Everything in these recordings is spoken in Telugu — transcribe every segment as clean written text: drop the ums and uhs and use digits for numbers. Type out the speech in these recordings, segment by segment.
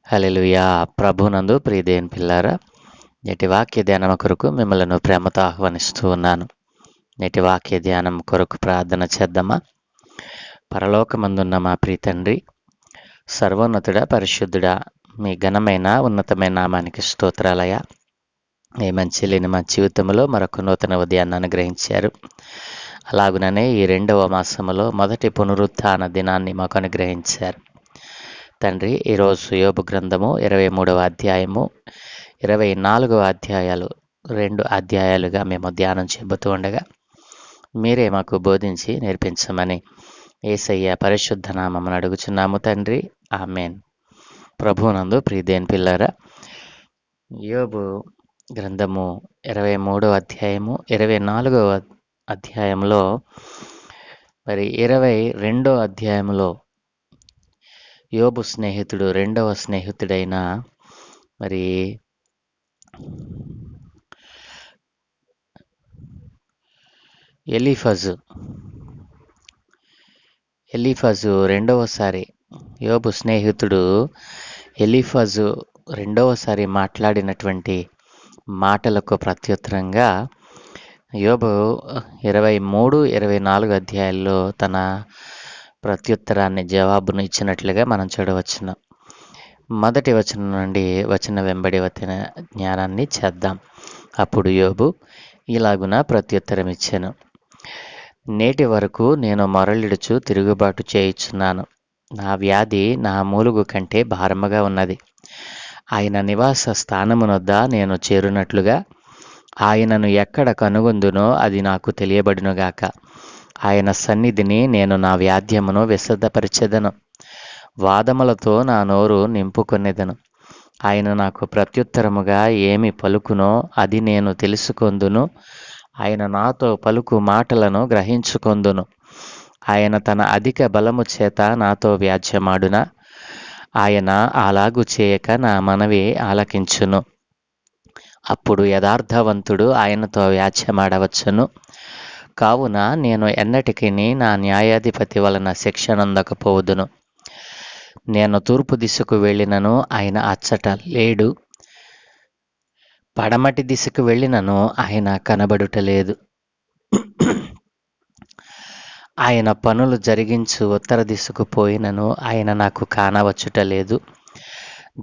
హల్లెలూయా. ప్రభునందు ప్రియదేవుని పిల్లారా, నేటి వాక్య ధ్యానం కొరకు మిమ్మలను ప్రేమతో ఆహ్వానిస్తూ ఉన్నాను. నేటి వాక్య ధ్యానం కొరకు ప్రార్థన చేద్దామా? పరలోకమందున్న మా ప్రియ తండ్రి, సర్వోన్నతుడా, పరిశుద్ధుడా, మీ ఘనమైన ఉన్నతమైన నామానికి స్తోత్రాలయ. ఈ మంచి లేని మా జీవితంలో మరొక నూతన ఉదయాన్ని అనుగ్రహించారు. అలాగుననే ఈ 2వ మాసములో మొదటి పునరుత్థాన దినాన్ని మాకు అనుగ్రహించారు. తండ్రి, ఈరోజు యోబు గ్రంథము 23వ అధ్యాయము 24వ అధ్యాయాలు 2 అధ్యాయాలుగా మేము ధ్యానం చెబుతూ ఉండగా మీరే మాకు బోధించి నేర్పించమని యేసయ్య పరిశుద్ధ నామమున అడుగుచున్నాము తండ్రి. ఆమేన్. ప్రభువునందు ప్రియదేవుని పిల్లారా, యోబు గ్రంథము 23వ అధ్యాయము 24వ అధ్యాయంలో 22వ అధ్యాయంలో యోబు స్నేహితుడు, 2వ స్నేహితుడైన ఎలీఫజు రెండవసారి యోబు స్నేహితుడు ఎలీఫజు రెండవసారి మాట్లాడినటువంటి మాటలకు ప్రత్యుత్తరంగా యోబు 23, 24 అధ్యాయాల్లో తన ప్రత్యుత్తరాన్ని జవాబును ఇచ్చినట్లుగా మనం చూడవచ్చును. మొదటి వచనం నుండి వచన వెంబడి వచ్చిన జ్ఞానాన్ని చేద్దాం. అప్పుడు యోబు ఇలాగున ప్రత్యుత్తరం ఇచ్చాను. నేటి వరకు నేను మొరలిడుచు తిరుగుబాటు చేయుచున్నాను. నా వ్యాధి నా మూలుగు కంటే భారముగా ఉన్నది. ఆయన నివాస స్థానమునొద్ద నేను చేరునట్లుగా ఆయనను ఎక్కడ కనుగొందునో అది నాకు తెలియబడునుగాక. ఆయన సన్నిధిని నేను నా వ్యాధ్యమును విశదపరిచెదను. వాదములతో నా నోరు నింపుకొనెదను. ఆయన నాకు ప్రత్యుత్తరముగా ఏమి పలుకునో అది నేను తెలుసుకొందును. ఆయన నాతో పలుకు మాటలను గ్రహించుకొందును. ఆయన తన అధిక బలము చేత నాతో వ్యాజ్యమాడునా? ఆయన అలాగు చేయక నా మనవి ఆలకించును. అప్పుడు యథార్థవంతుడు ఆయనతో వ్యాజ్యమాడవచ్చును. కావున నేను ఎన్నటికీ నా న్యాయాధిపతి వలన శిక్షనందకపోవుదును. నేను తూర్పు దిశకు వెళ్ళినను ఆయన అచ్చట లేడు. పడమటి దిశకు వెళ్ళినను ఆయన కనబడుటలేదు. ఆయన పనులు జరిగించు ఉత్తర దిశకు పోయినను ఆయన నాకు కానవచ్చుటలేదు.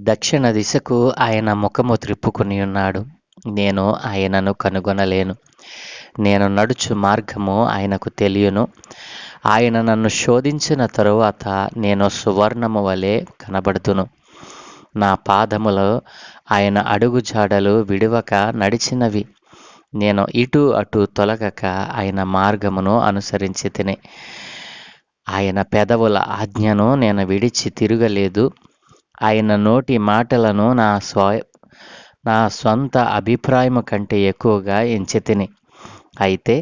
దక్షిణ దిశకు ఆయన ముఖము త్రిప్పుకుని ఉన్నాడు. నేను ఆయనను కనుగొనలేను. నేను నడుచు మార్గము ఆయనకు తెలియను. ఆయన నన్ను శోధించిన తరువాత నేను సువర్ణము వలె కనబడుతును. నా పాదములో ఆయన అడుగు జాడలు విడువక నడిచినవి. నేను ఇటు అటు తొలగక ఆయన మార్గమును అనుసరించి తిని ఆయన పెదవుల ఆజ్ఞను నేను విడిచి తిరగలేదు. ఆయన నోటి మాటలను నా స్వంత అభిప్రాయము కంటే ఎక్కువగా ఎంచితిని. అయితే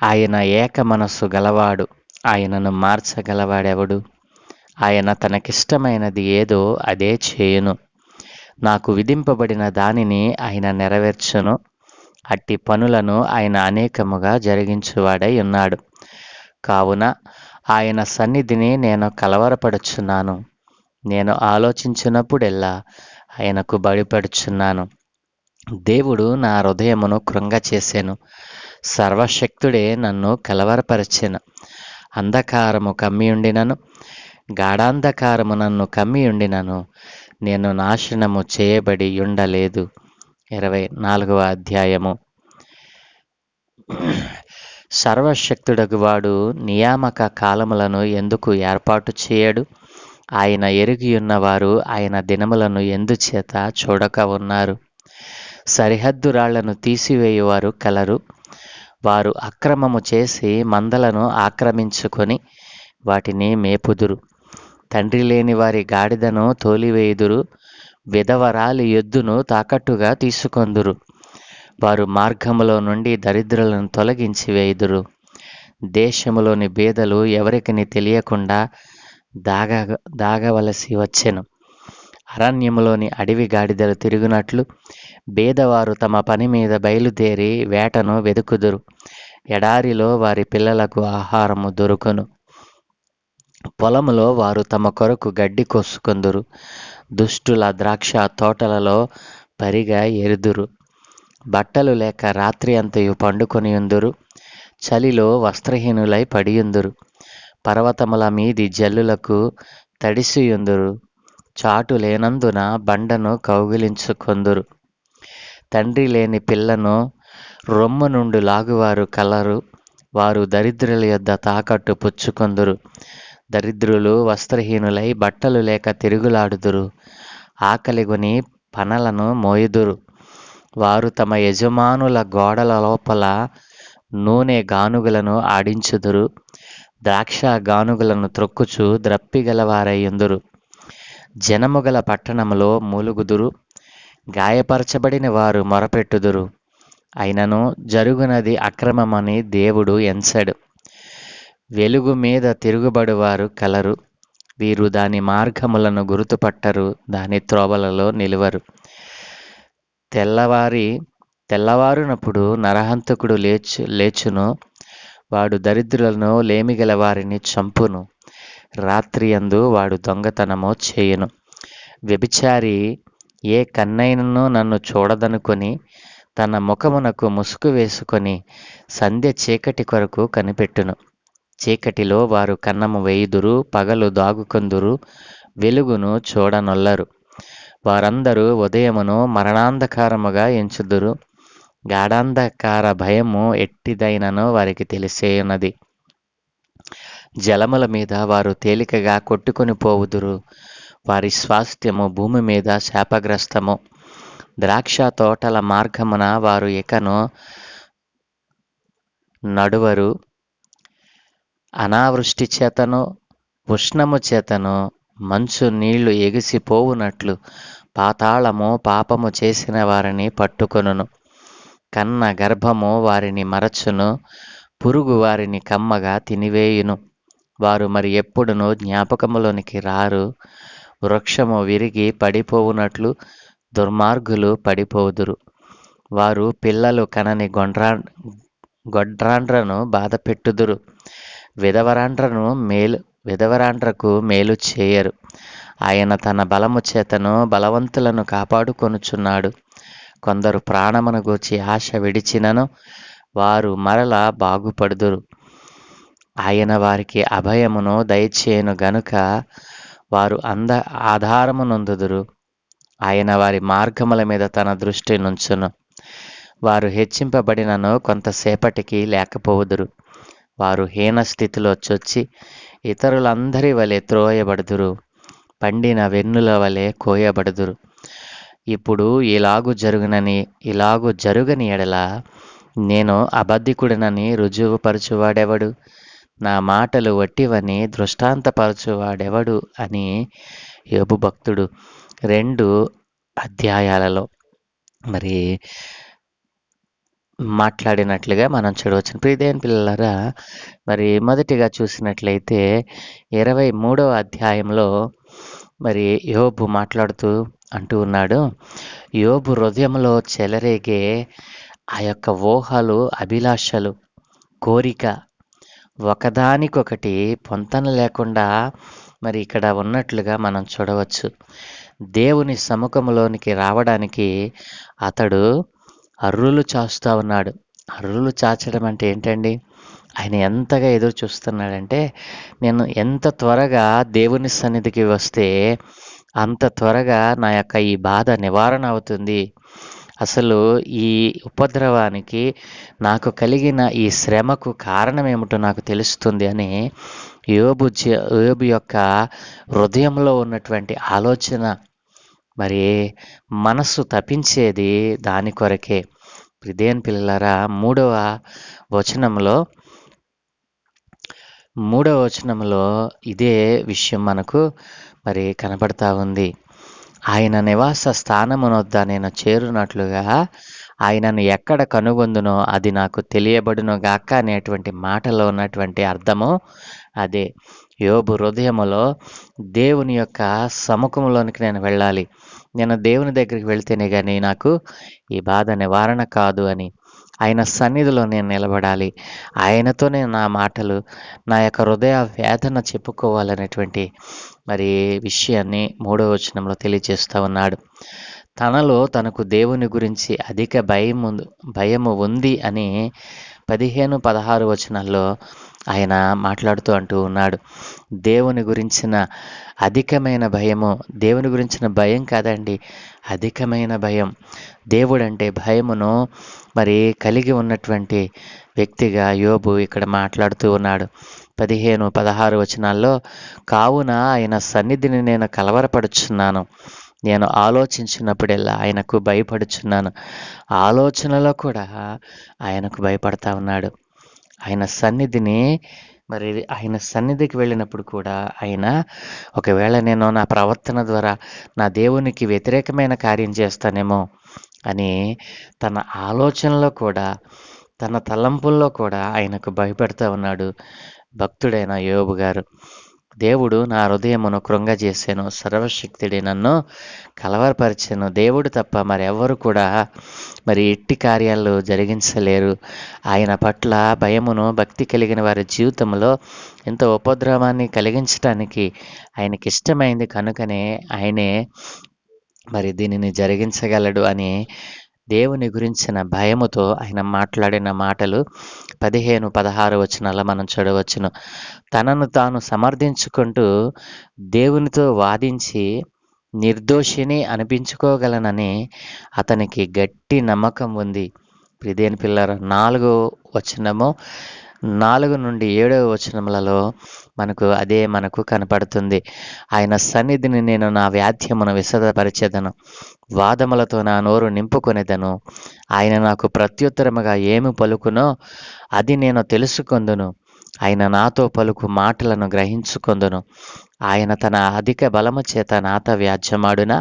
ఆయన ఏక మనస్సు గలవాడు. ఆయనను మార్చగలవాడెవడు? ఆయన తనకిష్టమైనది ఏదో అదే చేయును. నాకు విధింపబడిన దానిని ఆయన నెరవేర్చును. అట్టి పనులను ఆయన అనేకముగా జరిగించువాడై ఉన్నాడు. కావున ఆయన సన్నిధిని నేను కలవరపడుచున్నాను. నేను ఆలోచించినప్పుడెల్లా ఆయనకు భయపడుచున్నాను. దేవుడు నా హృదయమును కృంగచేసెను. సర్వశక్తుడే నన్ను కలవరపరచెను. అంధకారము కమ్మియుండినను, గాఢాంధకారము నన్ను కమ్మియుండినను నేను నాశనము చేయబడి ఉండలేదు. 24వ అధ్యాయము. సర్వశక్తుడగు వాడు నియామక కాలములను ఎందుకు ఏర్పాటు చేయడు? ఆయన ఎరిగియున్నవారు ఆయన దినములను ఎందుచేత చూడక ఉన్నారు? సరిహద్దు రాళ్లను తీసివేయువారు కలరు. వారు అక్రమము చేసి మందలను ఆక్రమించుకొని వాటిని మేపుదురు. తండ్రి లేని వారి గాడిదను తోలివేయుదురు. విధవరాలి ఎద్దును తాకట్టుగా తీసుకొందురు. వారు మార్గములో నుండి దరిద్రులను తొలగించి వేయుదురు. దేశములోని బేదలు ఎవరికిని తెలియకుండా దాగవలసి వచ్చెను. అరణ్యములోని అడవి గాడిదలు తిరుగునట్లు బేదవారు తమ పని మీద బయలుదేరి వేటను వెదుకుదురు. ఎడారిలో వారి పిల్లలకు ఆహారము దొరుకును. పొలములో వారు తమ కొరకు గడ్డి కోసుకొందురు. దుష్టుల ద్రాక్ష తోటలలో పరిగా ఎరుదురు. బట్టలు లేక రాత్రి అంతయు పండుకొనియుందురు. చలిలో వస్త్రహీనులై పడియుందురు. పర్వతముల మీది జల్లులకు తడిసియుందురు. చాటు లేనందున బండను కౌగిలించుకొందురు. తండ్రి లేని పిల్లను రొమ్ము నుండి లాగువారు కలరు. వారు దరిద్రుల యొద్ద తాకట్టు పుచ్చుకొందురు. దరిద్రులు వస్త్రహీనులై బట్టలు లేక తిరుగులాడుదురు. ఆకలిగొని పనలను మోయుదురు. వారు తమ యజమానుల గోడల లోపల నూనె గానుగులను ఆడించుదురు. ద్రాక్ష గానుగులను త్రొక్కుచు ద్రప్పిగలవారయ్యుందురు. జనముగల పట్టణములో మూలుగుదురు. గాయపరచబడిన వారు మొరపెట్టుదురు. అయినను జరుగునది అక్రమమని దేవుడు ఎంచడు. వెలుగు మీద తిరుగుబడువారు కలరు. వీరు దాని మార్గములను గుర్తుపట్టరు. దాని త్రోవలలో నిలువరు. తెల్లవారునప్పుడు నరహంతకుడు లేచును. వాడు దరిద్రులను లేమిగల వారిని చంపును. రాత్రియందు వాడు దొంగతనము చేయును. వ్యభిచారి ఏ కన్నైనను నన్ను చూడదనుకొని తన ముఖమునకు ముసుగు వేసుకొని సంధ్య చీకటి కొరకు కనిపెట్టును. చీకటిలో వారు కన్నము వేయుదురు. పగలు దాగుకొందురు. వెలుగును చూడనొల్లరు. వారందరూ ఉదయమును మరణాంధకారముగా ఎంచుదురు. గాఢాంధకార భయము ఎట్టిదైనను వారికి తెలిసేయున్నది. జలముల మీద వారు తేలికగా కొట్టుకొని పోవుదురు. వారి స్వాస్థ్యము భూమి మీద శాపగ్రస్తము. ద్రాక్ష తోటల మార్గమున వారు ఇకను నడువరు. అనావృష్టి చేతను ఉష్ణము చేతను మంచు నీళ్లు ఎగిసిపోవునట్లు పాతాళము పాపము చేసిన వారిని పట్టుకొనును. కన్న గర్భము వారిని మరచును. పురుగు వారిని కమ్మగా తినివేయును. వారు మరి ఎప్పుడునూ జ్ఞాపకములోనికి రారు. వృక్షము విరిగి పడిపోవునట్లు దుర్మార్గులు పడిపోదురు. వారు పిల్లలు కనని గొడ్రాండ్రను బాధపెట్టుదురు. విధవరాండ్రకు మేలు చేయరు. ఆయన తన బలము చేతను బలవంతులను కాపాడుకొనుచున్నాడు. కొందరు ప్రాణమును గూర్చి ఆశ విడిచినను వారు మరలా బాగుపడుదురు. ఆయన వారికి అభయమును దయచేయను గనుక వారు ఆధారము నొందుదురు. ఆయన వారి మార్గముల మీద తన దృష్టి నుంచును. వారు హెచ్చింపబడినను కొంతసేపటికి లేకపోవుదురు. వారు హీన స్థితిలో చొచ్చి ఇతరులందరి వలె త్రోయబడుదురు. పండిన వెన్నుల వలె కోయబడుదురు. ఇప్పుడు ఇలాగు జరుగని ఎడల నేను అబద్ధికుడినని రుజువుపరచువాడెవడు? నా మాటలు వట్టివని దృష్టాంతపరచువాడెవడు అని యోబు భక్తుడు 2 అధ్యాయాలలో మరి మాట్లాడినట్లుగా మనం చూడవచ్చు. ప్రియదేవుని పిల్లలారా, మరి మొదటిగా చూసినట్లయితే 23వ అధ్యాయంలో మరి యోబు మాట్లాడుతూ అంటూ ఉన్నాడు, యోబు హృదయంలో చెలరేగే ఆ యొక్క ఊహలు, అభిలాషలు, కోరిక ఒకదానికొకటి పొంతన లేకుండా మరి ఇక్కడ ఉన్నట్లుగా మనం చూడవచ్చు. దేవుని సముఖంలోనికి రావడానికి అతడు అర్రులు చాస్తూ ఉన్నాడు. అర్రులు చాచడం అంటే ఏంటండి? ఆయన ఎంతగా ఎదురు చూస్తున్నాడంటే, నేను ఎంత త్వరగా దేవుని సన్నిధికి వస్తే అంత త్వరగా నా యొక్క ఈ బాధ నివారణ అవుతుంది. అసలు ఈ ఉపద్రవానికి, నాకు కలిగిన ఈ శ్రమకు కారణం ఏమిటో నాకు తెలుస్తుంది అని యోబు యొక్క హృదయంలో ఉన్నటువంటి ఆలోచన, మరి మనస్సు తపించేది దాని కొరకే. దేవుని పిల్లలారా, మూడవ వచనంలో ఇదే విషయం మనకు మరి కనబడతా ఉంది. ఆయన నివాస స్థానమునొద్ద నేను చేరునట్లుగా ఆయనను ఎక్కడ కనుగొందునో అది నాకు తెలియబడును గాక అనేటువంటి మాటలో ఉన్నటువంటి అర్థము అదే. యోబు హృదయములో దేవుని యొక్క సముఖంలోనికి నేను వెళ్ళాలి, నేను దేవుని దగ్గరికి వెళ్తేనే కానీ నాకు ఈ బాధ నివారణ కాదు అని ఆయన సన్నిధిలో నేను నిలబడాలి. ఆయనతోనే నా మాటలు, నా యొక్క హృదయ వేదన చెప్పుకోవాలనేటువంటి మరి విషయాన్ని 3వ వచనంలో తెలియజేస్తా ఉన్నాడు. తనలో తనకు దేవుని గురించి అధిక భయము ఉంది అని 15, 16 వచనాల్లో ఆయన మాట్లాడుతూ అంటూ ఉన్నాడు. దేవుని గురించిన అధికమైన భయము, దేవుని గురించిన భయం కాదండి, అధికమైన భయం. దేవుడంటే భయమును మరి కలిగి ఉన్నటువంటి వ్యక్తిగా యోబు ఇక్కడ మాట్లాడుతూ ఉన్నాడు. 15, 16 వచనాల్లో, కావున ఆయన సన్నిధిని నేను కలవరపడుచున్నాను, నేను ఆలోచించినప్పుడెల్లా ఆయనకు భయపడుచున్నాను. ఆలోచనలో కూడా ఆయనకు భయపడతా ఉన్నాడు. ఆయన సన్నిధిని మరి ఆయన సన్నిధికి వెళ్ళినప్పుడు కూడా ఆయన, ఒకవేళ నేను నా ప్రవర్తన ద్వారా నా దేవునికి వ్యతిరేకమైన కార్యం చేస్తానేమో అని తన ఆలోచనలో కూడా, తన తలంపుల్లో కూడా ఆయనకు భయపెడతా ఉన్నాడు భక్తుడైన యోబు గారు. దేవుడు నా హృదయమును కృంగజేసాను, సర్వశక్తుడే నన్ను కలవరపరిచెను. దేవుడు తప్ప మరెవ్వరు కూడా మరి ఎట్టి కార్యాలు జరిగించలేరు. ఆయన పట్ల భయమును, భక్తి కలిగిన వారి జీవితంలో ఎంత ఉపద్రవాన్ని కలిగించటానికి ఆయనకి ఇష్టమైంది కనుకనే ఆయనే మరి దీనిని జరిగించగలడు అని దేవుని గురించిన భయముతో ఆయన మాట్లాడిన మాటలు 15, 16 వచనాల్లో మనం చూడవచ్చును. తనను తాను సమర్థించుకుంటూ దేవునితో వాదించి నిర్దోషిని అనిపించుకోగలనని అతనికి గట్టి నమ్మకం ఉంది. ప్రియదేని పిల్లరా, 4వ వచనము 4 నుండి 7వ వచనములలో మనకు కనపడుతుంది. ఆయన సన్నిధిని నేను నా వ్యాధ్యమును విశదపరిచెదను, వాదములతో నా నోరు నింపుకొనెదను. ఆయన నాకు ప్రత్యుత్తరముగా ఏమి పలుకునో అది నేను తెలుసుకొందును. ఆయన నాతో పలుకు మాటలను గ్రహించుకొందును. ఆయన తన అధిక బలము చేత నాతో వ్యాజ్యమాడునా,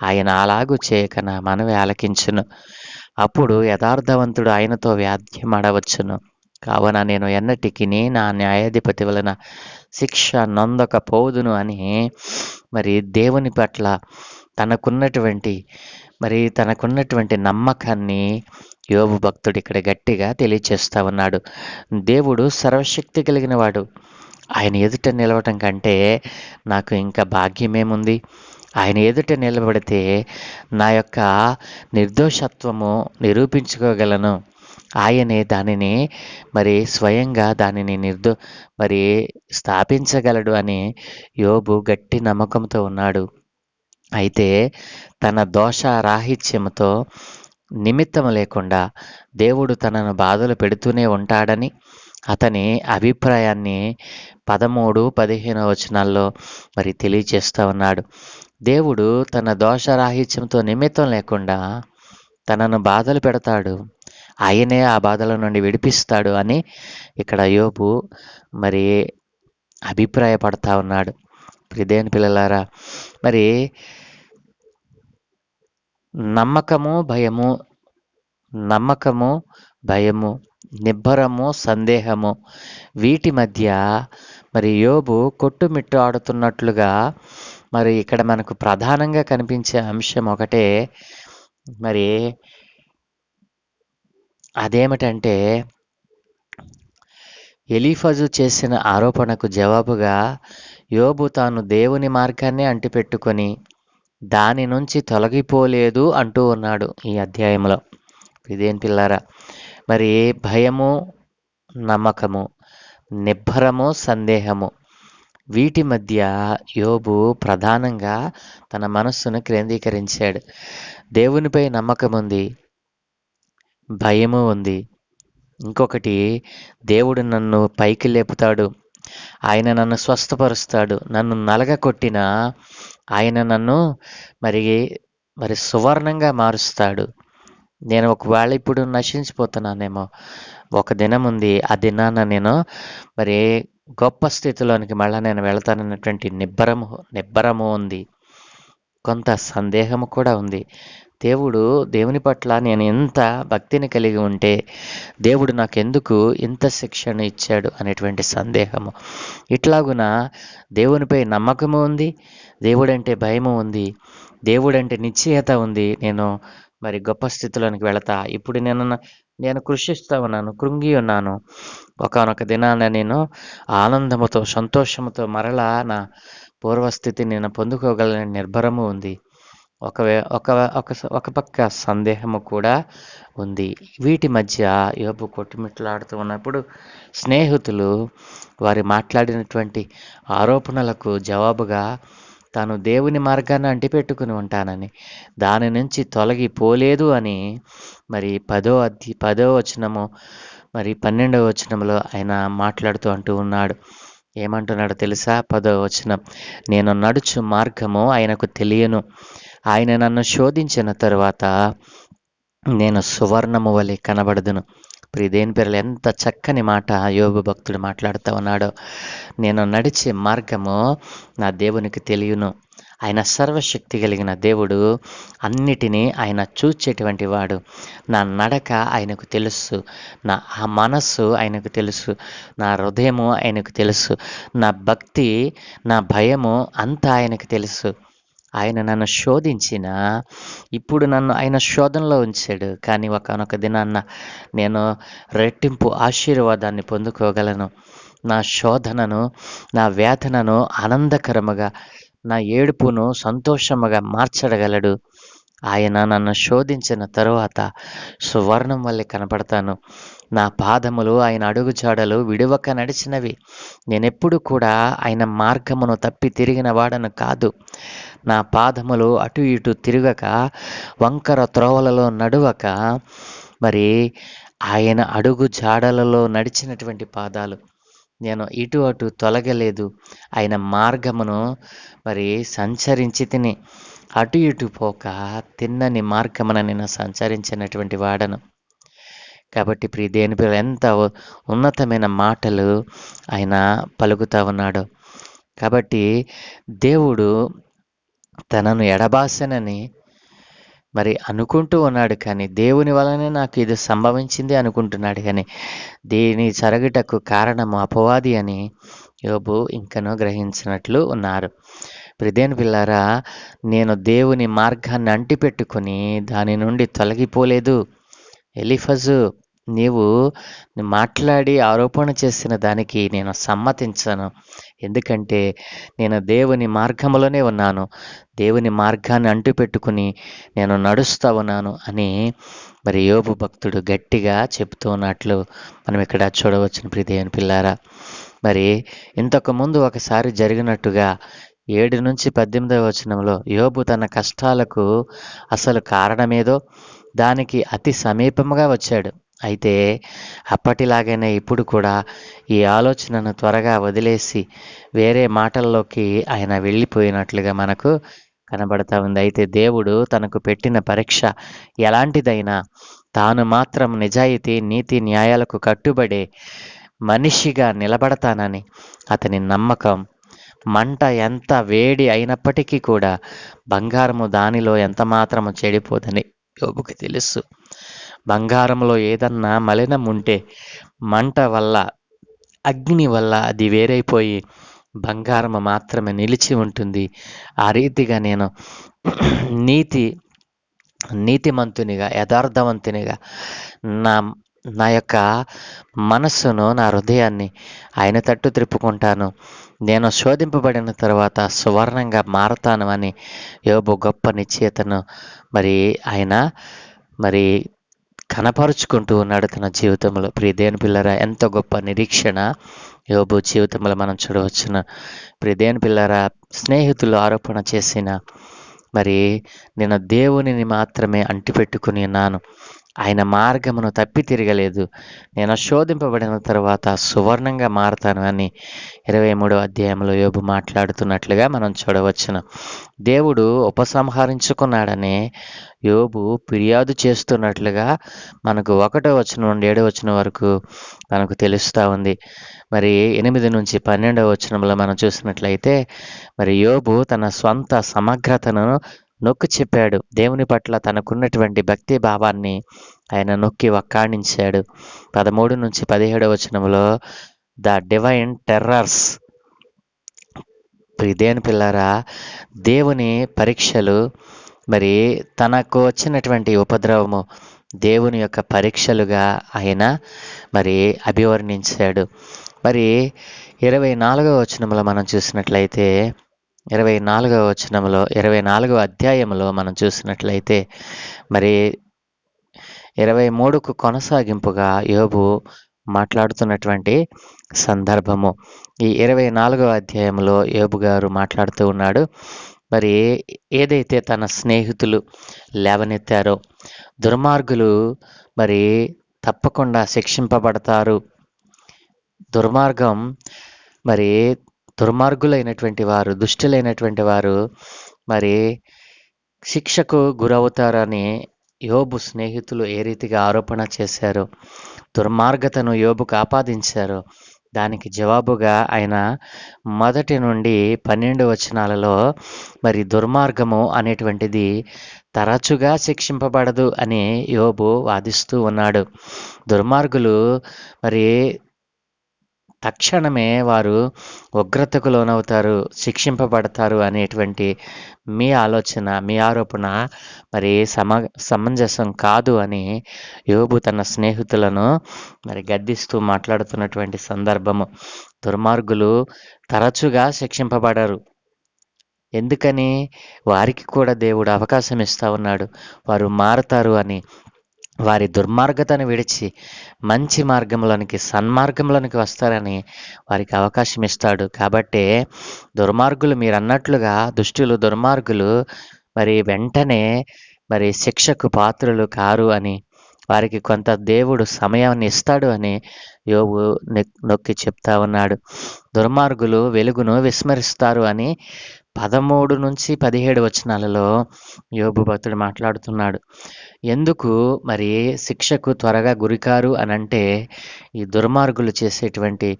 ఆయన అలాగు చేయక నా మనవి ఆలకించును. అప్పుడు యథార్థవంతుడు ఆయనతో వ్యాధ్యమాడవచ్చును. కావున నేను ఎన్నటికి నా న్యాయాధిపతి వలన శిక్ష నొందకపోదును అని మరి దేవుని పట్ల తనకున్నటువంటి నమ్మకాన్ని యోబు భక్తుడు ఇక్కడ గట్టిగా తెలియచేస్తా ఉన్నాడు. దేవుడు సర్వశక్తి కలిగిన వాడు. ఆయన ఎదుట నిలవటం కంటే నాకు ఇంకా భాగ్యమేముంది? ఆయన ఎదుట నిలబడితే నా యొక్క నిర్దోషత్వము నిరూపించుకోగలను. ఆయనే దానిని మరి స్వయంగా దానిని స్థాపించగలడు అని యోబు గట్టి నమ్మకంతో ఉన్నాడు. అయితే తన దోషరాహిత్యముతో నిమిత్తం లేకుండా దేవుడు తనను బాధలు పెడుతూనే ఉంటాడని అతని అభిప్రాయాన్ని 13, 15 వచనాల్లో మరి తెలియచేస్తూ ఉన్నాడు. దేవుడు తన దోషరాహిత్యంతో నిమిత్తం లేకుండా తనను బాధలు పెడతాడు, ఆయనే ఆ బాధల నుండి విడిపిస్తాడు అని ఇక్కడ యోబు మరి అభిప్రాయపడతా ఉన్నాడు. ప్రియదేని పిల్లలారా, మరి నమ్మకము భయము, నిబ్బరము, సందేహము, వీటి మధ్య మరి యోబు కొట్టుమిట్టు ఆడుతున్నట్లుగా మరి ఇక్కడ మనకు ప్రధానంగా కనిపించే అంశం ఒకటే. మరి అదేమిటంటే, ఎలీఫజు చేసిన ఆరోపణకు జవాబుగా యోబు తాను దేవుని మార్గాన్ని అంటిపెట్టుకొని దాని నుంచి తొలగిపోలేదు అంటూ ఉన్నాడు ఈ అధ్యాయంలో. ఇదేం పిల్లారా, మరి భయము, నమ్మకము, నిబ్బరము, సందేహము, వీటి మధ్య యోబు ప్రధానంగా తన మనస్సును కేంద్రీకరించాడు. దేవునిపై నమ్మకం ఉంది, భయము ఉంది. ఇంకొకటి, దేవుడు నన్ను పైకి లేపుతాడు, ఆయన నన్ను స్వస్థపరుస్తాడు, నన్ను నలగకొట్టినా ఆయన నన్ను మరి సువర్ణంగా మారుస్తాడు. నేను ఒకవేళ ఇప్పుడు నశించిపోతున్నానేమో, ఒక దినం ఉంది, ఆ దినాన నేను మరి గొప్ప స్థితిలోనికి మళ్ళీ నేను వెళతానన్నటువంటి నిబ్బరము ఉంది, కొంత సందేహము కూడా ఉంది. దేవుని పట్ల నేను ఎంత భక్తిని కలిగి ఉంటే దేవుడు నాకెందుకు ఇంత శిక్షణ ఇచ్చాడు అనేటువంటి సందేహము. ఇట్లాగున దేవునిపై నమ్మకము ఉంది, దేవుడంటే భయము ఉంది, దేవుడంటే నిశ్చయత ఉంది. నేను మరి గొప్ప స్థితిలోనికి వెళతా, ఇప్పుడు నేను నేను కృషిస్తూ ఉన్నాను, కృంగి ఉన్నాను. ఒకానొక దినాన నేను ఆనందముతో, సంతోషముతో మరలా నా పూర్వస్థితిని నేను పొందుకోగలనని నిర్భరము ఉంది. ఒక ఒక పక్క సందేహము కూడా ఉంది. వీటి మధ్య యోబు కొట్టుమిట్లాడుతూ ఉన్నప్పుడు స్నేహితులు వారి మాట్లాడినటువంటి ఆరోపణలకు జవాబుగా తాను దేవుని మార్గాన్ని అంటిపెట్టుకుని ఉంటానని, దాని నుంచి తొలగిపోలేదు అని మరి 10వ వచనము మరి 12వ వచనంలో ఆయన మాట్లాడుతూ అంటూ ఉన్నాడు. ఏమంటున్నాడో తెలుసా? 10వ వచనం, నేను నడుచు మార్గము ఆయనకు తెలియను, ఆయన నన్ను శోధించిన తరువాత నేను సువర్ణము వలె కనబడదును. దేని పేర్లు ఎంత చక్కని మాట యోబు భక్తుడు మాట్లాడుతూ ఉన్నాడో. నేను నడిచే మార్గము నా దేవునికి తెలియను. ఆయన సర్వశక్తి కలిగిన దేవుడు, అన్నిటినీ ఆయన చూచేటువంటి వాడు. నా నడక ఆయనకు తెలుసు, నా మనస్సు ఆయనకు తెలుసు, నా హృదయము ఆయనకు తెలుసు, నా భక్తి, నా భయము అంతా ఆయనకు తెలుసు. ఆయన నన్ను శోధించిన, ఇప్పుడు నన్ను ఆయన శోధనలో ఉంచాడు. కానీ ఒకానొక దినాన్న నేను రెట్టింపు ఆశీర్వాదాన్ని పొందుకోగలను. నా శోధనను, నా వేదనను ఆనందకరముగా, నా ఏడుపును సంతోషముగా మార్చగలడు. ఆయన నన్ను శోధించిన తరువాత సువర్ణం వల్లే కనపడతాను. నా పాదములు ఆయన అడుగుజాడలు విడువక నడిచినవి. నేనెప్పుడు కూడా ఆయన మార్గమును తప్పి తిరిగిన వాడను కాదు. నా పాదములు అటు ఇటు తిరగక, వంకర త్రోవలలో నడువక, మరి ఆయన అడుగు జాడలలో నడిచినటువంటి పాదాలు. నేను ఇటు అటు తొలగలేదు. ఆయన మార్గమును మరి సంచరించి తిని, అటు ఇటు పోక తిన్నని మార్గమున నేను సంచరించినటువంటి వాడను. కాబట్టి దేని పేరు ఎంత ఉన్నతమైన మాటలు ఆయన పలుకుతా ఉన్నాడు. కాబట్టి దేవుడు తనను ఎడబాసనని మరి అనుకుంటూ ఉన్నాడు, కానీ దేవుని వలనే నాకు ఇది సంభవించింది అనుకుంటున్నాడు. కానీ దీని జరగటకు కారణము అపవాది అని యోబు ఇంకనూ గ్రహించినట్లు ఉన్నారు. దేని పిల్లారా, నేను దేవుని మార్గాన్ని అంటిపెట్టుకుని దాని నుండి తొలగిపోలేదు. ఎలీఫజు, నీవు మాట్లాడి ఆరోపణ చేసిన దానికి నేను సమ్మతించను. ఎందుకంటే నేను దేవుని మార్గంలోనే ఉన్నాను, దేవుని మార్గాన్ని అంటుపెట్టుకుని నేను నడుస్తూ ఉన్నాను అని మరి యోబు భక్తుడు గట్టిగా చెప్తూ ఉన్నట్లు మనం ఇక్కడ చూడవచ్చును. దేవుని పిల్లారా, మరి ఇంతకుముందు ఒకసారి జరిగినట్టుగా 7 నుంచి 18వ వచనంలో యోబు తన కష్టాలకు అసలు కారణమేదో దానికి అతి సమీపముగా వచ్చాడు. అయితే అప్పటిలాగానే ఇప్పుడు కూడా ఈ ఆలోచనను త్వరగా వదిలేసి వేరే మాటల్లోకి ఆయన వెళ్ళిపోయినట్లుగా మనకు కనబడతా ఉంది. అయితే దేవుడు తనకు పెట్టిన పరీక్ష ఎలాంటిదైనా తాను మాత్రం నిజాయితీ, నీతి, న్యాయాలకు కట్టుబడే మనిషిగా నిలబడతానని అతని నమ్మకం. మంట ఎంత వేడి అయినప్పటికీ కూడా బంగారము దానిలో ఎంత మాత్రము చెడిపోదని యోబుకి తెలుసు. బంగారంలో ఏదన్నా మలినం ఉంటే మంట వల్ల, అగ్ని వల్ల అది వేరైపోయి బంగారము మాత్రమే నిలిచి ఉంటుంది. ఆ రీతిగా నేను నీతిమంతునిగా, యథార్థవంతునిగా నా యొక్క మనస్సును, నా హృదయాన్ని ఆయన తట్టు త్రిప్పుకుంటాను. నేను శోధింపబడిన తర్వాత సువర్ణంగా మారతాను అని యోబు గొప్ప నిశ్చయతను మరి ఆయన మరి కనపరుచుకుంటూ ఉన్నాడు తన జీవితంలో. దేవుని పిల్లరా, ఎంత గొప్ప నిరీక్షణ యోబు జీవితంలో మనం చూడవచ్చును. దేవుని పిల్లరా, స్నేహితులు ఆరోపణ చేసిన మరి నేను దేవునిని మాత్రమే అంటిపెట్టుకుని ఉన్నాను, ఆయన మార్గమును తప్పి తిరగలేదు, నేను శోధింపబడిన తర్వాత సువర్ణంగా మారతాను అని 23వ అధ్యాయంలో యోబు మాట్లాడుతున్నట్లుగా మనం చూడవచ్చును. దేవుడు ఉపసంహరించుకున్నాడని యోబు ఫిర్యాదు చేస్తున్నట్లుగా మనకు 1వ వచనం నుండి 7వ వచనం వరకు మనకు తెలుస్తూ ఉంది. మరి 8 నుంచి 12వ వచనంలో మనం చూసినట్లయితే మరి యోబు తన స్వంత సమగ్రతను నొక్కి చెప్పాడు. దేవుని పట్ల తనకున్నటువంటి భక్తి భావాన్ని ఆయన నొక్కి వక్కాణించాడు. 13 నుంచి 17వ వచనంలో ద డివైన్ టెర్రర్స్. దేవుని పిల్లారా, దేవుని పరీక్షలు, మరి తనకు వచ్చినటువంటి ఉపద్రవము, దేవుని యొక్క పరీక్షలుగా ఆయన మరి అభివర్ణించాడు. మరి 24వ వచనంలో మనం చూసినట్లయితే 24వ అధ్యాయంలో మనం చూసినట్లయితే మరి 23కు కొనసాగింపుగా యోబు మాట్లాడుతున్నటువంటి సందర్భము. ఈ 24వ అధ్యాయంలో యోబు గారు మాట్లాడుతూ ఉన్నాడు. మరి ఏదైతే తన స్నేహితులు లేవనెత్తారో, దుర్మార్గులు మరి తప్పకుండా శిక్షింపబడతారు, దుర్మార్గం మరి దుర్మార్గులైనటువంటి వారు, దుష్టులైనటువంటి వారు మరి శిక్షకు గురవుతారని యోబు స్నేహితులు ఏ రీతిగా ఆరోపణ చేశారో, దుర్మార్గతను యోబుకు ఆపాదించారో, దానికి జవాబుగా ఆయన 1 నుండి 12 వచనాలలో మరి దుర్మార్గము అనేటువంటిది తరచుగా శిక్షింపబడదు అని యోబు వాదిస్తూ ఉన్నాడు. దుర్మార్గులు మరి తక్షణమే వారు ఉగ్రతకు లోనవుతారు, శిక్షింపబడతారు అనేటువంటి మీ ఆలోచన, మీ ఆరోపణ మరి సమంజసం కాదు అని యోబు తన స్నేహితులను మరి గద్దిస్తూ మాట్లాడుతున్నటువంటి సందర్భము. దుర్మార్గులు తరచుగా శిక్షింపబడరు. ఎందుకని? వారికి కూడా దేవుడు అవకాశం ఇస్తా ఉన్నాడు, వారు మారతారు అని. వారి దుర్మార్గతను విడిచి మంచి మార్గంలోనికి, సన్మార్గంలోనికి వస్తారని వారికి అవకాశం ఇస్తాడు. కాబట్టే దుర్మార్గులు, మీరు అన్నట్లుగా దుష్టులు, దుర్మార్గులు మరి వెంటనే మరి శిక్షకు పాత్రులు కారు అని, వారికి కొంత దేవుడు సమయాన్ని ఇస్తాడు అని యోబు నొక్కి చెప్తా ఉన్నాడు. దుర్మార్గులు వెలుగును విస్మరిస్తారు అని 13 నుంచి 17 వచనాలలో యోబు భక్తుడు మాట్లాడుతున్నాడు. ఎందుకు మరి శిక్షకు త్వరగా గురికారు అనంటే, ఈ దుర్మార్గులు చేసేటువంటి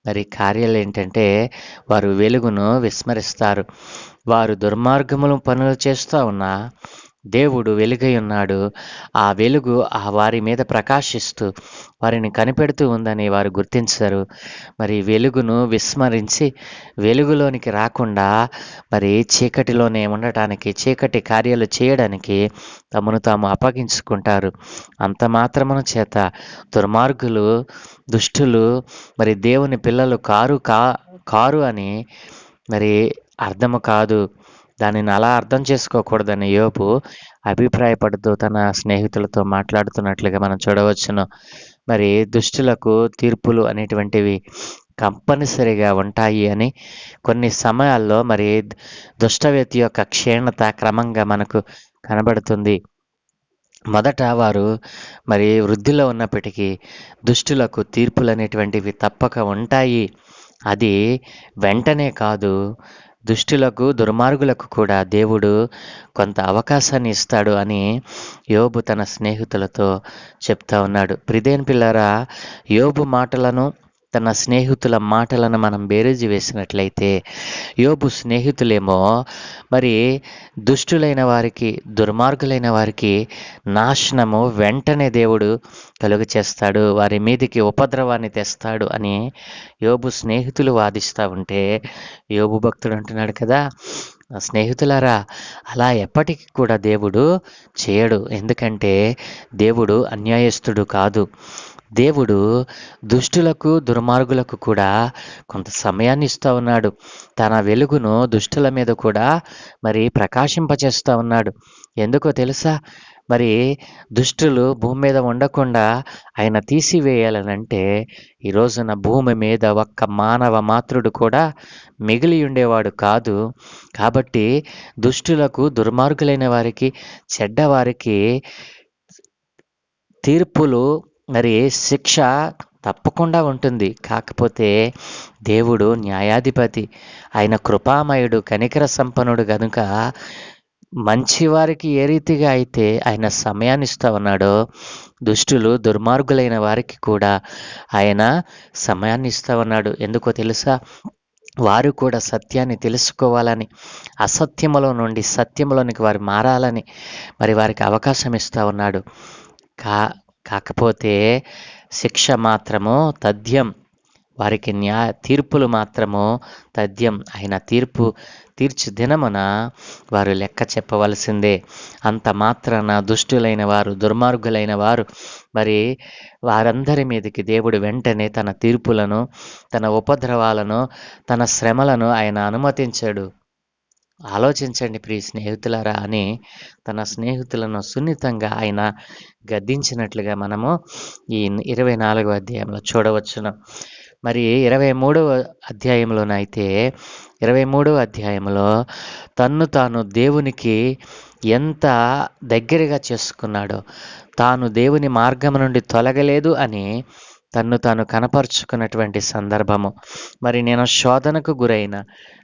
మరి కార్యాలు ఏంటంటే, వారు వెలుగును విస్మరిస్తారు. వారు దుర్మార్గములు పనులు చేస్తూ ఉన్నా దేవుడు వెలుగై ఉన్నాడు. ఆ వెలుగు వారి మీద ప్రకాశిస్తూ వారిని కనిపెడుతూ ఉందని వారు గుర్తించరు. మరి వెలుగును విస్మరించి వెలుగులోనికి రాకుండా మరి చీకటిలోనే ఉండటానికి, చీకటి కార్యాలు చేయడానికి తమను తాము అప్పగించుకుంటారు. అంత మాత్రమున చేత దుర్మార్గులు, దుష్టులు మరి దేవుని పిల్లలు కారు అని మరి అర్థము కాదు. దానిని అలా అర్థం చేసుకోకూడదని యోబు అభిప్రాయపడుతూ తన స్నేహితులతో మాట్లాడుతున్నట్లుగా మనం చూడవచ్చును. మరి దుష్టులకు తీర్పులు అనేటువంటివి కంపల్సరిగా ఉంటాయి అని, కొన్ని సమయాల్లో మరి దుష్ట వ్యక్తి యొక్క క్షీణత క్రమంగా మనకు కనబడుతుంది. మొదట వారు మరి వృద్ధిలో ఉన్నప్పటికీ దుష్టులకు తీర్పులు అనేటువంటివి తప్పక ఉంటాయి. అది వెంటనే కాదు, దుష్టులకు, దుర్మార్గులకు కూడా దేవుడు కొంత అవకాశాన్ని ఇస్తాడు అని యోబు తన స్నేహితులతో చెప్తా ఉన్నాడు. ప్రియదేని పిల్లారా, యోబు మాటలను, తన స్నేహితుల మాటలను మనం బేరీజు వేసినట్లయితే, యోబు స్నేహితులేమో మరి దుష్టులైన వారికి, దుర్మార్గులైన వారికి నాశనము వెంటనే దేవుడు కలుగ చేస్తాడు, వారి మీదికి ఉపద్రవాన్ని తెస్తాడు అని యోబు స్నేహితులు వాదిస్తూ ఉంటే, యోబు భక్తుడు అంటున్నాడు కదా, స్నేహితులారా, అలా ఎప్పటికీ కూడా దేవుడు చేయడు. ఎందుకంటే దేవుడు అన్యాయస్తుడు కాదు. దేవుడు దుష్టులకు, దుర్మార్గులకు కూడా కొంత సమయాన్ని ఇస్తూ ఉన్నాడు. తన వెలుగును దుష్టుల మీద కూడా మరి ప్రకాశింపచేస్తూ ఉన్నాడు. ఎందుకో తెలుసా? మరి దుష్టులు భూమి మీద ఉండకుండా ఆయన తీసివేయాలనంటే, ఈ రోజున భూమి మీద ఒక్క మానవ మాత్రుడు కూడా మిగిలి ఉండేవాడు కాదు. కాబట్టి దుష్టులకు, దుర్మార్గులైన వారికి, చెడ్డవారికి తీర్పులు మరి శిక్ష తప్పకుండా ఉంటుంది. కాకపోతే దేవుడు న్యాయాధిపతి, ఆయన కృపామయుడు, కనికర సంపన్నుడు కనుక మంచివారికి ఏ రీతిగా అయితే ఆయన సమయాన్ని ఇస్తా ఉన్నాడో, దుష్టులు, దుర్మార్గులైన వారికి కూడా ఆయన సమయాన్ని ఇస్తా ఉన్నాడు. ఎందుకో తెలుసా? వారు కూడా సత్యాన్ని తెలుసుకోవాలని, అసత్యములో నుండి సత్యములోనికి వారు మారాలని మరి వారికి అవకాశం ఇస్తూ ఉన్నాడు. కాకపోతే శిక్ష మాత్రము తథ్యం. వారికి తీర్పులు మాత్రము తథ్యం. ఆయన తీర్చు దినమున వారు లెక్క చెప్పవలసిందే. అంత మాత్రాన దుష్టులైన వారు, దుర్మార్గులైన వారు, మరి వారందరి మీదకి దేవుడు వెంటనే తన తీర్పులను, తన ఉపద్రవాలను, తన శ్రమలను ఆయన అనుమతించాడు. ఆలోచించండి ప్రియ స్నేహితులారా అని తన స్నేహితులను సున్నితంగా ఆయన గద్దించినట్లుగా మనము ఈ 24వ అధ్యాయంలో చూడవచ్చును. మరి 23వ అధ్యాయంలోనైతే 23వ అధ్యాయంలో తన్ను తాను దేవునికి ఎంత దగ్గరగా చేసుకున్నాడో, తాను దేవుని మార్గం నుండి తొలగలేదు అని తన్ను తాను కనపరుచుకున్నటువంటి సందర్భము. మరి నేను శోధనకు గురైన,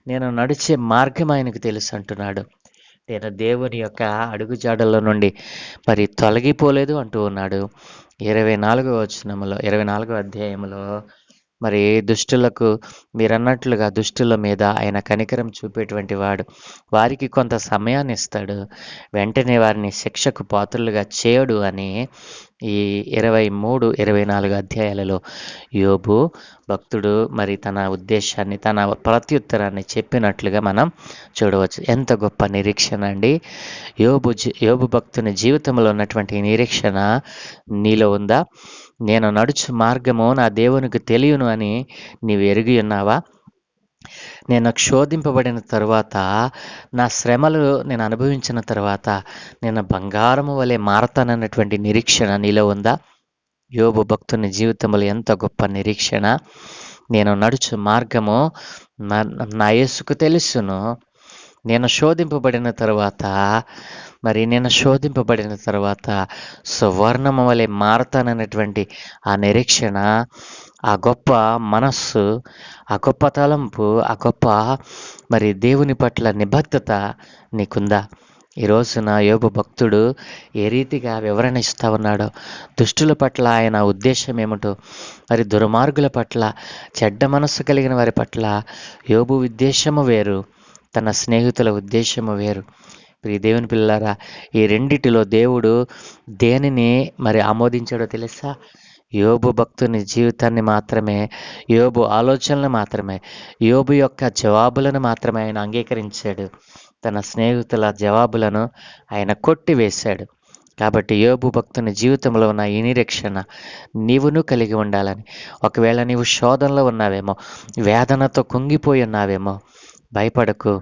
నేను నడిచే మార్గం ఆయనకు తెలుసు అంటున్నాడు. నేను దేవుని యొక్క అడుగుజాడల్లో నుండి మరి తొలగిపోలేదు అంటూ ఉన్నాడు. 24వ వచనంలో 24వ అధ్యాయంలో మరి దుష్టులకు మీరన్నట్లుగా దుష్టుల మీద ఆయన కనికరం చూపేటువంటి వాడు. వారికి కొంత సమయాన్ని ఇస్తాడు, వెంటనే వారిని శిక్షకు పాత్రులుగా చేయడు అని ఈ 23, 24 అధ్యాయాలలో యోబు భక్తుడు మరి తన ఉద్దేశాన్ని, తన ప్రత్యుత్తరాన్ని చెప్పినట్లుగా మనం చూడవచ్చు. ఎంత గొప్ప నిరీక్షణ అండి! యోబు భక్తుని జీవితంలో ఉన్నటువంటి నిరీక్షణ నీలో ఉందా? నేను నడుచు మార్గము నా దేవునికి తెలియను అని నీవు ఎరిగి ఉన్నావా? నేను క్షోధింపబడిన తరువాత, నా శ్రమలు నేను అనుభవించిన తర్వాత నేను బంగారము వలె మారతానన్నటువంటి నిరీక్షణ నీలో ఉందా? యోబు భక్తుని జీవితంలో ఎంత గొప్ప నిరీక్షణ! నేను నడుచు మార్గము నా యేసుకు తెలుసును. నేను శోధింపబడిన తర్వాత సువర్ణము వలె మారతానన్నటువంటి ఆ నిరీక్షణ, ఆ గొప్ప మనస్సు, ఆ గొప్ప తలంపు, ఆ గొప్ప మరి దేవుని పట్ల నిబద్ధత నీకుందా? ఈ రోజున యోబు భక్తుడు ఏ రీతిగా వివరణ ఇస్తా ఉన్నాడో, దుష్టుల పట్ల ఆయన ఉద్దేశం ఏమిటో, మరి దుర్మార్గుల పట్ల, చెడ్డ మనస్సు కలిగిన వారి పట్ల యోబు ఉద్దేశము వేరు, తన స్నేహితుల ఉద్దేశము వేరు. ప్రియ దేవుని పిల్లారా, ఈ రెండిటిలో దేవుడు దేనిని మరి ఆమోదించాడో తెలుసా? యోబు భక్తుని జీవితాన్ని మాత్రమే, యోబు ఆలోచనలు మాత్రమే, యోబు యొక్క జవాబులను మాత్రమే ఆయన అంగీకరించాడు. తన స్నేహితుల జవాబులను ఆయన కొట్టివేశాడు. కాబట్టి యోబు భక్తుని జీవితంలో ఉన్న ఈ నిరీక్షణ నీవును కలిగి ఉండాలని. ఒకవేళ నీవు శోధనలో ఉన్నావేమో, వేదనతో కుంగిపోయి ఉన్నావేమో, భయపడకు.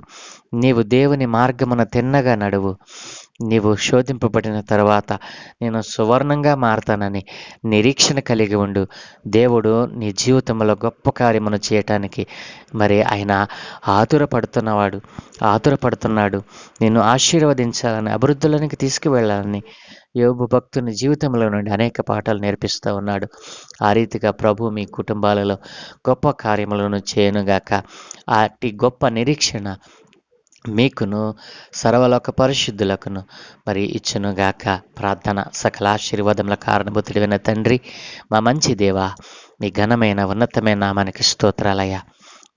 నీవు దేవుని మార్గమున తిన్నగా నడువు. నీవు శోధింపబడిన తర్వాత నేను సువర్ణంగా మారతానని నిరీక్షణ కలిగి ఉండు. దేవుడు నీ జీవితంలో గొప్ప కార్యమును చేయటానికి మరి ఆయన ఆతురపడుతున్నాడు. నిన్ను ఆశీర్వదించాలని, అభివృద్ధిలోనికి తీసుకువెళ్ళాలని యోబు భక్తుని జీవితంలో నుండి అనేక పాఠాలు నేర్పిస్తూ ఉన్నాడు. ఆ రీతిగా ప్రభు మీ కుటుంబాలలో గొప్ప కార్యములను చేయనుగాక. అట్టి గొప్ప నిరీక్షణ మీకును సర్వలోక పరిశుద్ధులకును మరి ఇచ్చునుగాక. ప్రార్థన. సకల ఆశీర్వాదముల కారణభూతుడైన తండ్రి, మా మంచి దేవా, మీ ఘనమైన ఉన్నతమైన నామానికి స్తోత్రాలయ్యా.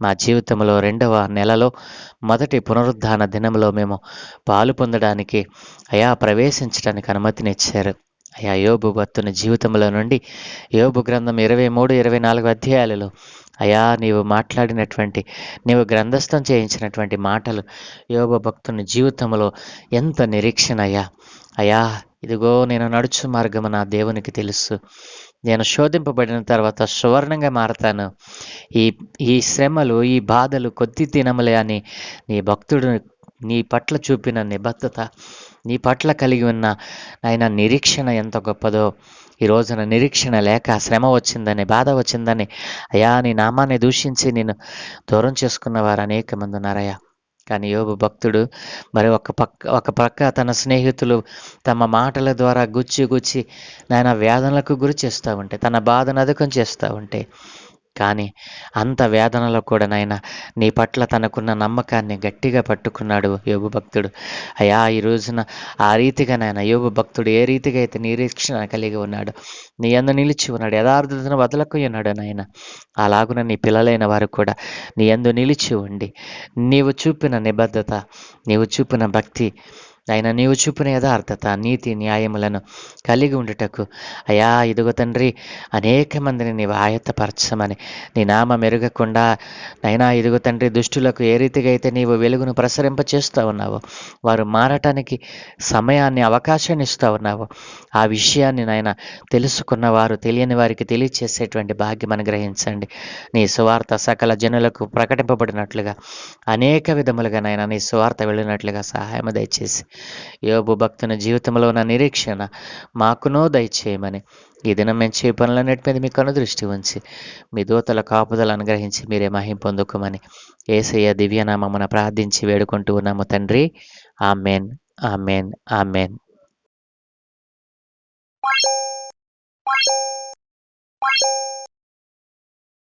మా జీవితంలో 2వ నెలలో మొదటి పునరుద్ధాన దినంలో మేము పాలు పొందడానికి ప్రవేశించడానికి అనుమతినిచ్చారు. యోబు భక్తుని జీవితంలో నుండి యోబు గ్రంథం 23, 24 అధ్యాయాలలో నీవు మాట్లాడినటువంటి, నీవు గ్రంథస్థం చేయించినటువంటి మాటలు యోబు భక్తుని జీవితంలో ఎంత నిరీక్షణ ఇదిగో నేను నడుచు మార్గము నా దేవునికి తెలుసు. నేను శోధింపబడిన తర్వాత సువర్ణంగా మారతాను. ఈ శ్రమలు, ఈ బాధలు కొద్ది దినములే అని నీ భక్తుడు నీ పట్ల చూపిన నిబద్ధత, నీ పట్ల కలిగి ఉన్న ఆయన నిరీక్షణ ఎంత గొప్పదో. ఈ రోజున నిరీక్షణ లేక శ్రమ వచ్చిందని, బాధ వచ్చిందని నీ నామాన్ని దూషించి నేను దూరం చేసుకున్న వారు అనేక మంది ఉన్నారయ్యా. కానీ యోబు భక్తుడు మరి ఒక ప్రక్క తన స్నేహితులు తమ మాటల ద్వారా గుచ్చి నాయన వేదనలకు గురి చేస్తూ ఉంటే, తన బాధను అధికం చేస్తూ ఉంటే, కానీ అంత వేదనలో కూడా నాయన నీ పట్ల తనకున్న నమ్మకాన్ని గట్టిగా పట్టుకున్నాడు యోబు భక్తుడు. ఈ రోజున ఆ రీతిగా నాయన యోబు భక్తుడు ఏ రీతిగా అయితే నిరీక్షణ కలిగి ఉన్నాడు, నీ యందు నిలిచి ఉన్నాడు, యథార్థతను వదలకు ఉన్నాడు నాయన, అలాగున నీ పిల్లలైన వారు కూడా నీ యందు నిలిచి ఉండి నీవు చూపిన నిబద్ధత, నీవు చూపిన భక్తి ఆయన నీవు చూపిన యథార్థత, నీతి, న్యాయములను కలిగి ఉండుటకు అయా ఇదిగో తండ్రి అనేక మందిని నీవు ఆయత్తపరచమని, నీ నామం ఎరగకుండా నైనా ఇదిగో తండ్రి దుష్టులకు ఏ రీతిగా అయితే నీవు వెలుగును ప్రసరింప చేస్తూ ఉన్నావో, వారు మారటానికి సమయాన్ని, అవకాశాన్ని ఇస్తూ ఉన్నావో, ఆ విషయాన్ని నాయన తెలుసుకున్న వారు తెలియని వారికి తెలియచేసేటువంటి భాగ్యం అనుగ్రహించండి. నీ సువార్త సకల జనులకు ప్రకటింపబడినట్లుగా అనేక విధములుగా నాయన నీ సువార్త వెళ్ళినట్లుగా సహాయం దయచేసి యోబు భక్తుని జీవితంలో ఉన్న నిరీక్షణ మాకునో దయచేయమని ఈ దినం మేము చే పనులన్నిటి మీద మీ కనుదృష్టి ఉంచి మీ దూతల కాపుదలు అనుగ్రహించి మీరే మహిం పొందుకోమని యేసయ్య దివ్యనామమున ప్రార్థించి వేడుకుంటూ ఉన్నాము తండ్రి. Amen, amen, amen.